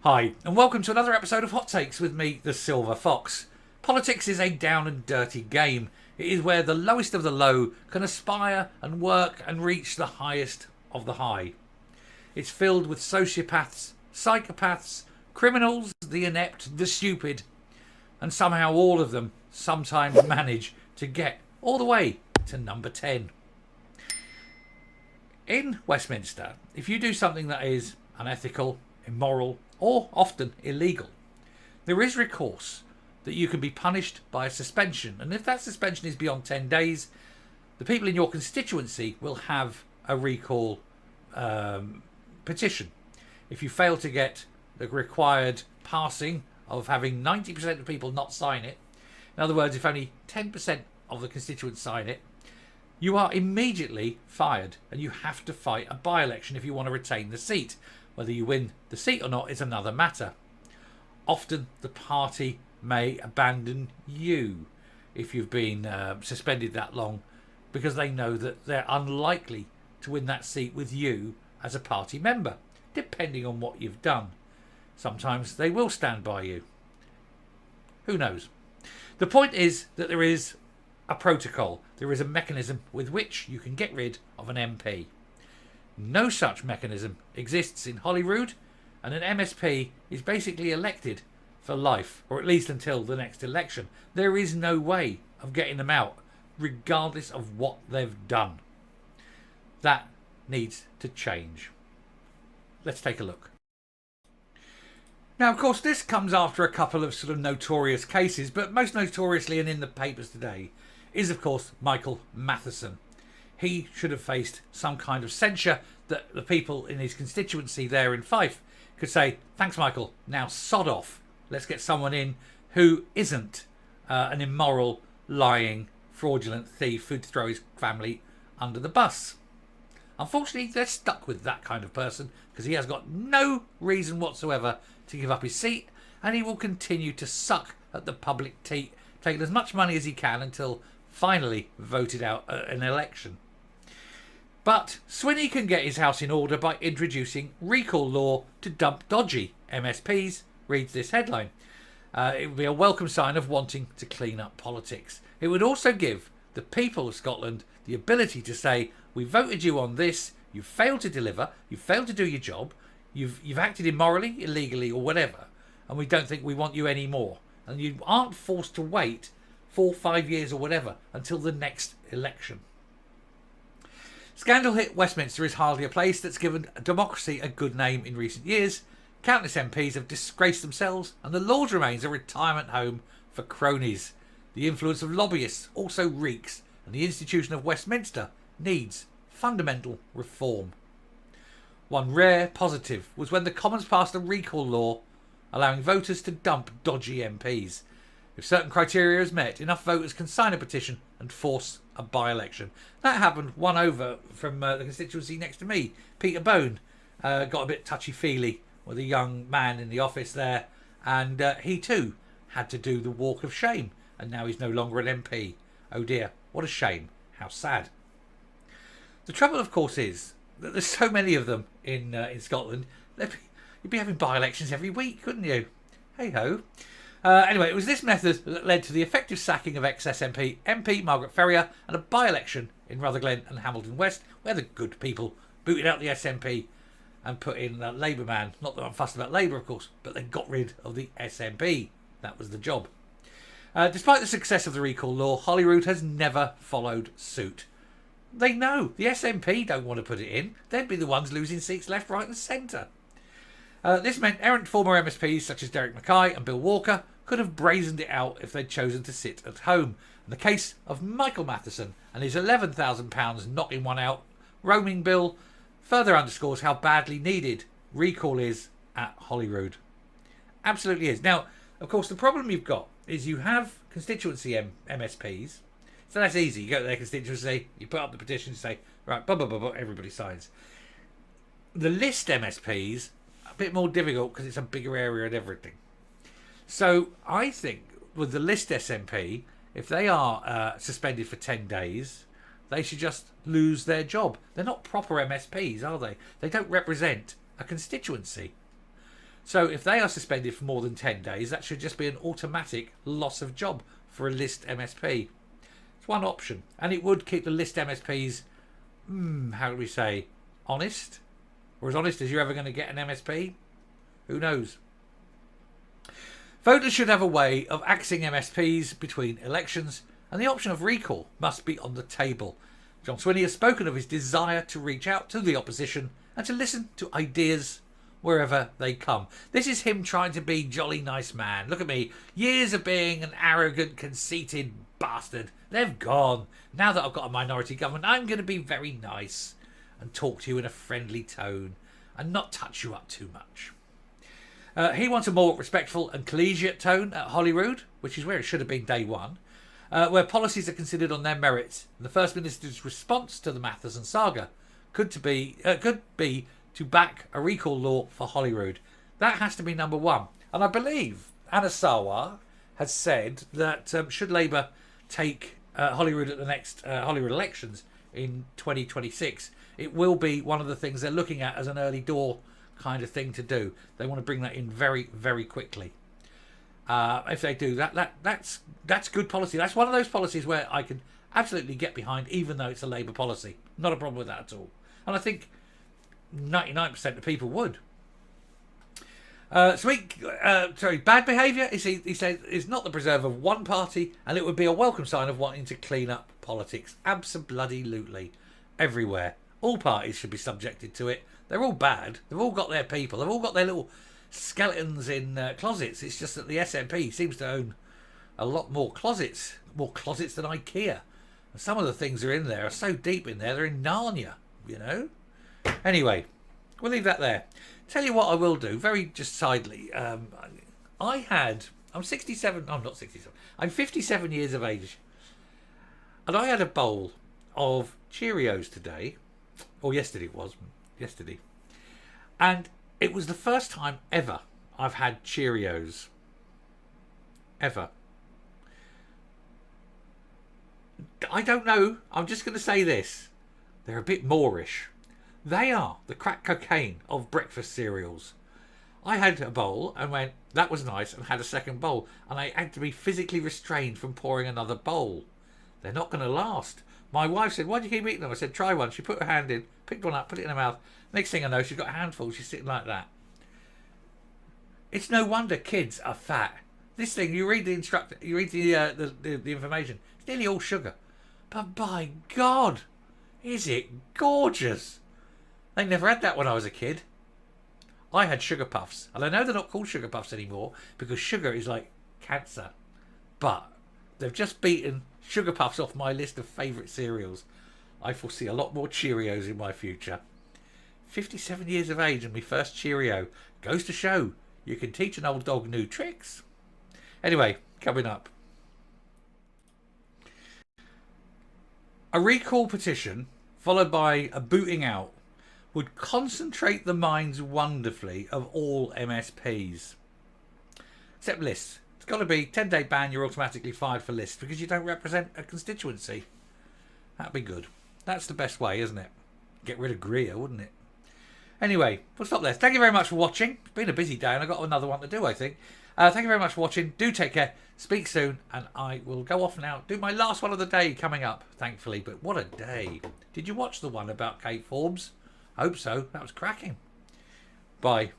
Hi, and welcome to another episode of Hot Takes with me, the Silver Fox. Politics is a down and dirty game. It is where the lowest of the low can aspire and work and reach the highest of the high. It's filled with sociopaths, psychopaths, criminals, the inept, the stupid, and somehow all of them sometimes manage to get all the way to number 10. In Westminster, if you do something that is unethical, immoral, or often illegal, there is recourse that you can be punished by a suspension. And if that suspension is beyond 10 days, the people in your constituency will have a recall petition. If you fail to get the required passing of having 90% of people not sign it, in other words, if only 10% of the constituents sign it, you are immediately fired and you have to fight a by-election if you want to retain the seat. Whether you win the seat or not is another matter. Often the party may abandon you if you've been suspended that long, because they know that they're unlikely to win that seat with you as a party member, depending on what you've done. Sometimes they will stand by you. Who knows? The point is that there is a protocol. There is a mechanism with which you can get rid of an MP. No such mechanism exists in Holyrood, and an MSP is basically elected for life, or at least until the next election. There is no way of getting them out, regardless of what they've done. That needs to change. Let's take a look. Now, of course, this comes after a couple of sort of notorious cases, but most notoriously and in the papers today is, of course, Michael Matheson. He should have faced some kind of censure that the people in his constituency there in Fife could say, thanks, Michael, now sod off. Let's get someone in who isn't an immoral, lying, fraudulent thief who'd throw his family under the bus. Unfortunately, they're stuck with that kind of person because he has got no reason whatsoever to give up his seat, and he will continue to suck at the public teat, taking as much money as he can until finally voted out at an election. But Swinney can get his house in order by introducing recall law to dump dodgy MSPs, reads this headline. It would be a welcome sign of wanting to clean up politics. It would also give the people of Scotland the ability to say, we voted you on this, you failed to deliver, you failed to do your job, you've acted immorally, illegally or whatever, and we don't think we want you anymore. And you aren't forced to wait 4 or 5 years or whatever until the next election. Scandal hit Westminster is hardly a place that's given democracy a good name in recent years. Countless MPs have disgraced themselves, and the Lords remains a retirement home for cronies. The influence of lobbyists also reeks, and the institution of Westminster needs fundamental reform. One rare positive was when the Commons passed a recall law allowing voters to dump dodgy MPs. If certain criteria is met, enough voters can sign a petition and force a by-election. That happened, won over from the constituency next to me. Peter Bone got a bit touchy-feely with a young man in the office there, and he too had to do the walk of shame, and now he's no longer an MP. Oh dear, what a shame. How sad. The trouble, of course, is that there's so many of them in Scotland. You'd be having by-elections every week, couldn't you? Hey-ho. Anyway, it was this method that led to the effective sacking of ex-SNP MP Margaret Ferrier and a by-election in Rutherglen and Hamilton West, where the good people booted out the SNP and put in a Labour man. Not that I'm fussed about Labour, of course, but they got rid of the SNP. That was the job. Despite the success of the recall law, Holyrood has never followed suit. They know the SNP don't want to put it in. They'd be the ones losing seats left, right and centre. This meant errant former MSPs such as Derek Mackay and Bill Walker could have brazened it out if they'd chosen to sit at home. And the case of Michael Matheson and his £11,000 knocking one out roaming bill further underscores how badly needed recall is at Holyrood. Absolutely is. Now, of course, the problem you've got is you have constituency MSPs, so that's easy. You go to their constituency, you put up the petition, say, right, blah, blah, blah, blah, everybody signs. The list MSPs, a bit more difficult because it's a bigger area and everything. So I think with the list SNP, if they are suspended for 10 days, they should just lose their job. They're not proper MSPs, are they? They don't represent a constituency. So if they are suspended for more than 10 days, that should just be an automatic loss of job for a list MSP. It's one option, and it would keep the list MSPs, how do we say, honest? Or as honest as you're ever going to get an MSP? Who knows? Voters should have a way of axing MSPs between elections, and the option of recall must be on the table. John Swinney has spoken of his desire to reach out to the opposition and to listen to ideas wherever they come. This is him trying to be jolly nice man. Look at me. Years of being an arrogant, conceited bastard. They've gone. Now that I've got a minority government, I'm going to be very nice and talk to you in a friendly tone and not touch you up too much. He wants a more respectful and collegiate tone at Holyrood, which is where it should have been day one, where policies are considered on their merits. And the First Minister's response to the Matheson saga could be to back a recall law for Holyrood. That has to be number one. And I believe Anna Sarwar has said that should Labour take Holyrood at the next Holyrood elections in 2026, it will be one of the things they're looking at as an early door kind of thing to do. They want to bring that in very, very quickly. If they do that's good policy. That's one of those policies where I can absolutely get behind, even though it's a Labour policy. Not a problem with that at all. And I think 99% of people would. Bad behaviour, he said, is not the preserve of one party, and it would be a welcome sign of wanting to clean up politics. Absolutely, everywhere. All parties should be subjected to it. They're all bad. They've all got their people. They've all got their little skeletons in closets. It's just that the SNP seems to own a lot more closets than IKEA. And some of the things that are in there are so deep in there, they're in Narnia, you know. Anyway, we'll leave that there. Tell you what I will do, very just sidely. I'm 67, I'm not 67, I'm 57 years of age. And I had a bowl of Cheerios today, or yesterday it was, and it was the first time ever I've had Cheerios. Ever. I don't know, I'm just going to say this. They're a bit Moorish. They are the crack cocaine of breakfast cereals. I had a bowl and went, that was nice, and had a second bowl. And I had to be physically restrained from pouring another bowl. They're not going to last. My wife said, why do you keep eating them? I said, try one. She put her hand in, picked one up, put it in her mouth. Next thing I know, she's got a handful. She's sitting like that. It's no wonder kids are fat. This thing, you read the information. It's nearly all sugar. But by God, is it gorgeous? I never had that when I was a kid. I had sugar puffs. And I know they're not called sugar puffs anymore because sugar is like cancer. But they've just beaten sugar puffs off my list of favourite cereals. I foresee a lot more Cheerios in my future. 57 years of age and my first Cheerio. Goes to show you can teach an old dog new tricks. Anyway, coming up. A recall petition followed by a booting out would concentrate the minds wonderfully of all MSPs. Except lists. It's got to be 10-day ban, you're automatically fired for lists because you don't represent a constituency. That'd be good. That's the best way, isn't it? Get rid of Greer, wouldn't it? Anyway, we'll stop there. Thank you very much for watching. It's been a busy day and I've got another one to do, I think. Thank you very much for watching. Do take care. Speak soon. And I will go off now. Do my last one of the day coming up, thankfully. But what a day. Did you watch the one about Kate Forbes? Hope so. That was cracking. Bye.